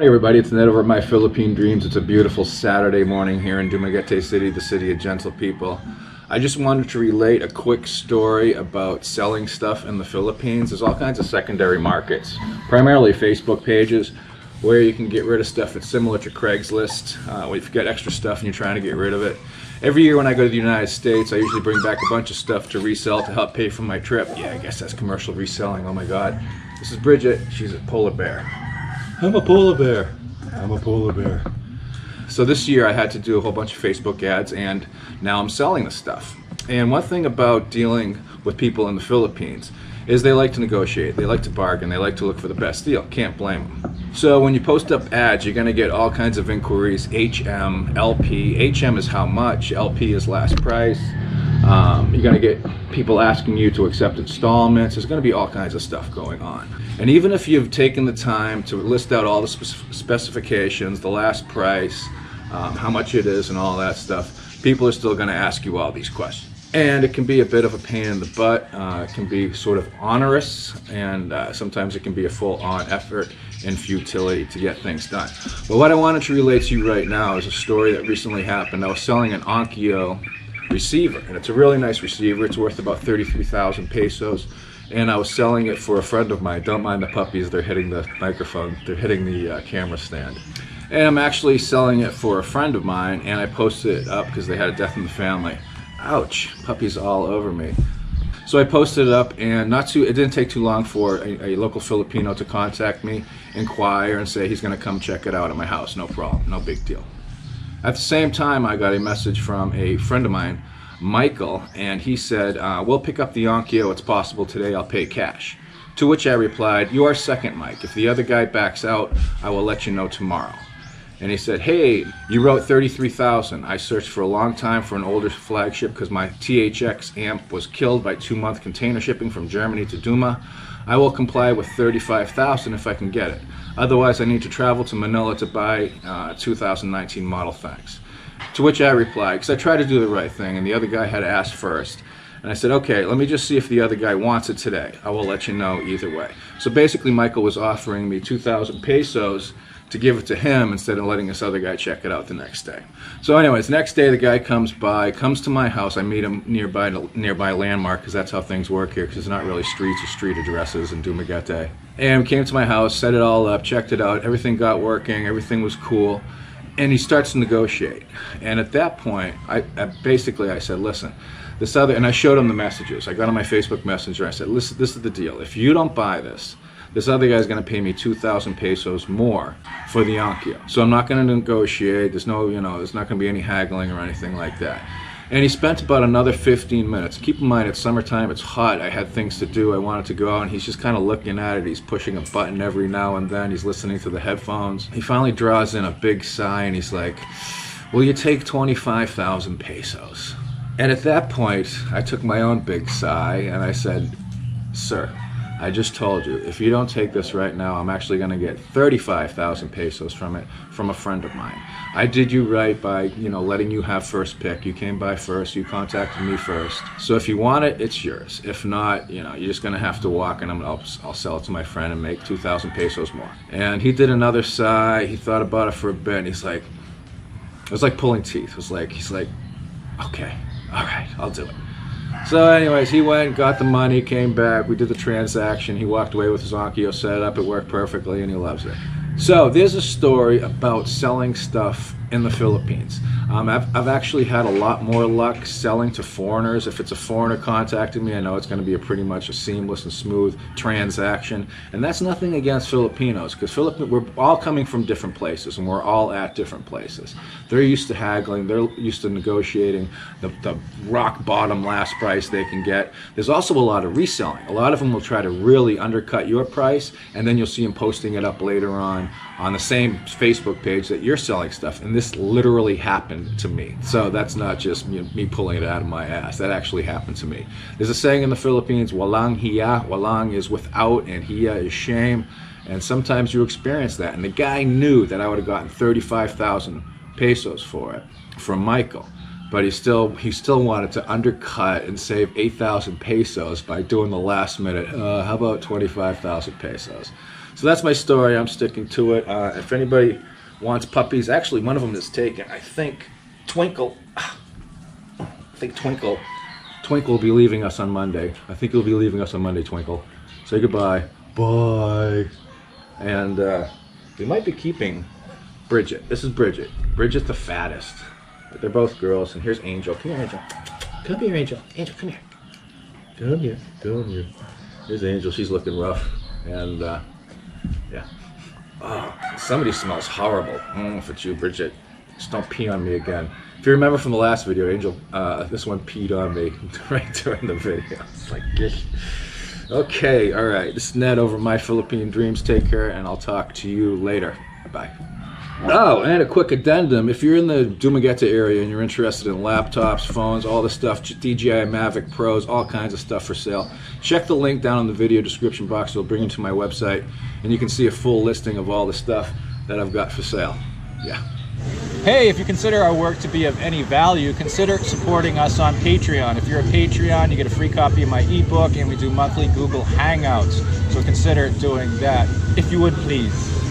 Hey everybody, it's Ned over at My Philippine Dreams. It's a beautiful Saturday morning here in Dumaguete City, the city of gentle people. I just wanted to relate a quick story about selling stuff in the Philippines. There's all kinds of secondary markets, primarily Facebook pages, where you can get rid of stuff that's similar to Craigslist. If you've got extra stuff and you're trying to get rid of it. Every year when I go to the United States, I usually bring back a bunch of stuff to resell to help pay for my trip. Yeah, I guess that's commercial reselling. Oh my God. This is Bridget. She's a polar bear. I'm a polar bear. I'm a polar bear. So this year I had to do a whole bunch of Facebook ads, and now I'm selling the stuff. And one thing about dealing with people in the Philippines is they like to negotiate, they like to bargain, they like to look for the best deal. Can't blame them. So when you post up ads, you're going to get all kinds of inquiries. HM, LP. HM is how much, LP is last price. You're going to get people asking you to accept installments. There's going to be all kinds of stuff going on. And even if you've taken the time to list out all the specifications, the last price, how much it is and all that stuff, people are still going to ask you all these questions. And it can be a bit of a pain in the butt. It can be sort of onerous, and sometimes it can be a full-on effort and futility to get things done. But what I wanted to relate to you right now is a story that recently happened. I was selling an Onkyo receiver, and it's a really nice receiver. It's worth about 33,000 pesos, and I was selling it for a friend of mine. Don't mind the puppies, they're hitting the microphone, they're hitting the camera stand. And I'm actually selling it for a friend of mine, and I posted it up because they had a death in the family. Ouch, puppies all over me. So I posted it up, and it didn't take too long for a local Filipino to contact me, inquire, and say he's gonna come check it out at my house. No problem, no big deal. At the same time, I got a message from a friend of mine, Michael, and he said, we'll pick up the Onkyo, it's possible today, I'll pay cash. To which I replied, you are second, Mike. If the other guy backs out, I will let you know tomorrow. And he said, hey, you wrote 33,000. I searched for a long time for an older flagship because my THX amp was killed by 2-month container shipping from Germany to Duma. I will comply with 35,000 if I can get it. Otherwise, I need to travel to Manila to buy 2019 model, thanks. To which I replied, because I tried to do the right thing, and the other guy had asked first. And I said, okay, let me just see if the other guy wants it today. I will let you know either way. So basically, Michael was offering me 2,000 pesos to give it to him instead of letting this other guy check it out the next day. So anyways, next day the guy comes to my house. I meet him nearby landmark, because that's how things work here, because it's not really streets or street addresses in Dumaguete. And came to my house, set it all up, checked it out, everything got working, everything was cool. And he starts to negotiate. And at that point, I said, listen, this other, and I showed him the messages. I got on my Facebook Messenger, I said, listen, this is the deal. If you don't buy this other guy's going to pay me 2,000 pesos more for the Onkyo. So I'm not going to negotiate. There's no, there's not going to be any haggling or anything like that. And he spent about another 15 minutes. Keep in mind, it's summertime, it's hot, I had things to do, I wanted to go out, and he's just kind of looking at it. He's pushing a button every now and then. He's listening to the headphones. He finally draws in a big sigh, and he's like, will you take 25,000 pesos? And at that point, I took my own big sigh, and I said, sir, I just told you, if you don't take this right now, I'm actually going to get 35,000 pesos from it, from a friend of mine. I did you right by, letting you have first pick. You came by first, you contacted me first. So if you want it, it's yours. If not, you're just going to have to walk, and I'll sell it to my friend and make 2,000 pesos more. And he did another sigh. He thought about it for a bit, and he's like, it was like pulling teeth. He's like, okay, all right, I'll do it. So anyways, he went, got the money, came back, we did the transaction, he walked away with his Onkyo, set it up, it worked perfectly, and he loves it. So there's a story about selling stuff in the Philippines. I've actually had a lot more luck selling to foreigners. If it's a foreigner contacting me, I know it's going to be pretty much a seamless and smooth transaction. And that's nothing against Filipinos, because we're all coming from different places, and we're all at different places. They're used to haggling, they're used to negotiating the rock bottom last price they can get. There's also a lot of reselling. A lot of them will try to really undercut your price, and then you'll see them posting it up later on the same Facebook page that you're selling stuff. And this literally happened to me. So that's not just me pulling it out of my ass. That actually happened to me. There's a saying in the Philippines, Walang, hiya. Walang is without, and hiya is shame. And sometimes you experience that. And the guy knew that I would have gotten 35,000 pesos for it from Michael. But he still wanted to undercut and save 8,000 pesos by doing the last minute, how about 25,000 pesos? So that's my story. I'm sticking to it. If anybody wants puppies, actually one of them is taken. I think Twinkle will be leaving us on Monday. I think he'll be leaving us on Monday, Twinkle. Say goodbye. Bye. And we might be keeping Bridget. This is Bridget. Bridget's the fattest. But they're both girls. And here's Angel. Come here, Angel. Come here, Angel. Angel, come here. Come here. Come here. Here's Angel. She's looking rough. And yeah. Oh, somebody smells horrible. If it's you, Bridget. Just don't pee on me again. If you remember from the last video, Angel, this one peed on me right during the video. It's like, gish. Okay, all right. This is Ned over My Philippine Dreams. Take care, and I'll talk to you later. Bye. Oh, and a quick addendum. If you're in the Dumaguete area and you're interested in laptops, phones, all the stuff, DJI Mavic Pros, all kinds of stuff for sale, check the link down in the video description box. It'll bring you to my website, and you can see a full listing of all the stuff that I've got for sale. Yeah. Hey, if you consider our work to be of any value, consider supporting us on Patreon. If you're a Patreon, you get a free copy of my ebook, and we do monthly Google Hangouts. So consider doing that, if you would please.